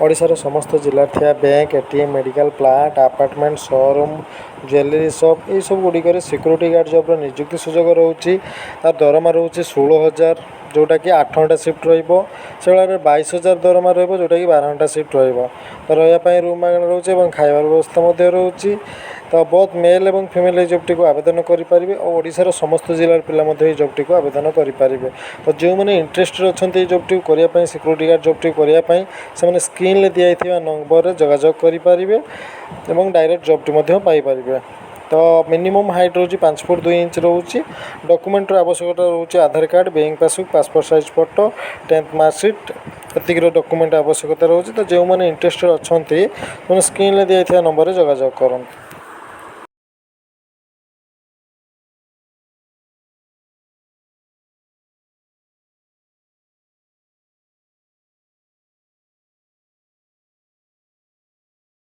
ओडिशार समस्त जिले थिया bank ATM medical plant apartment showroom jewellery shop ये सब गुड़िक सिक्यूरीटी गार्ड जॉब नियुक्ति सुजोग रोचे तार दरमा रोचे 16,000 जोटा कि 8 घंटा शिफ्ट रहा से 22,000 दरमा रोटा कि 12 घंटा शिफ्ट रही रूम मागणा रोचे खाइबार व्यवस्था रोचे तो बहुत मेल और फीमेल जॉबटी को आवेदन करेंगे और ओडिशार समस्त जिलार पिला जॉबटी को आवेदन करेंगे तो जो मैंने इंटरेस्टेड अच्छा जॉबटी को करने सिक्यूरीटी गार्ड जॉबटी को करने से स्क्रीन दिखाई नंबर जोगाजोग करेंगे और डायरेक्ट जॉबटी पाइपर तो मिनिमम हाइट रोचे 5 फुट 2 इंच रोचे डॉक्यूमेंट आवश्यकता रोचे Aadhaar card bank passbook passport size photo 10th marksheet एतिक डॉक्यूमेंट आवश्यकता रोचे तो जो मैंने इंटरेस्टेड अच्छा स्क्रीन दिखाई नंबर जोगाजोग करते।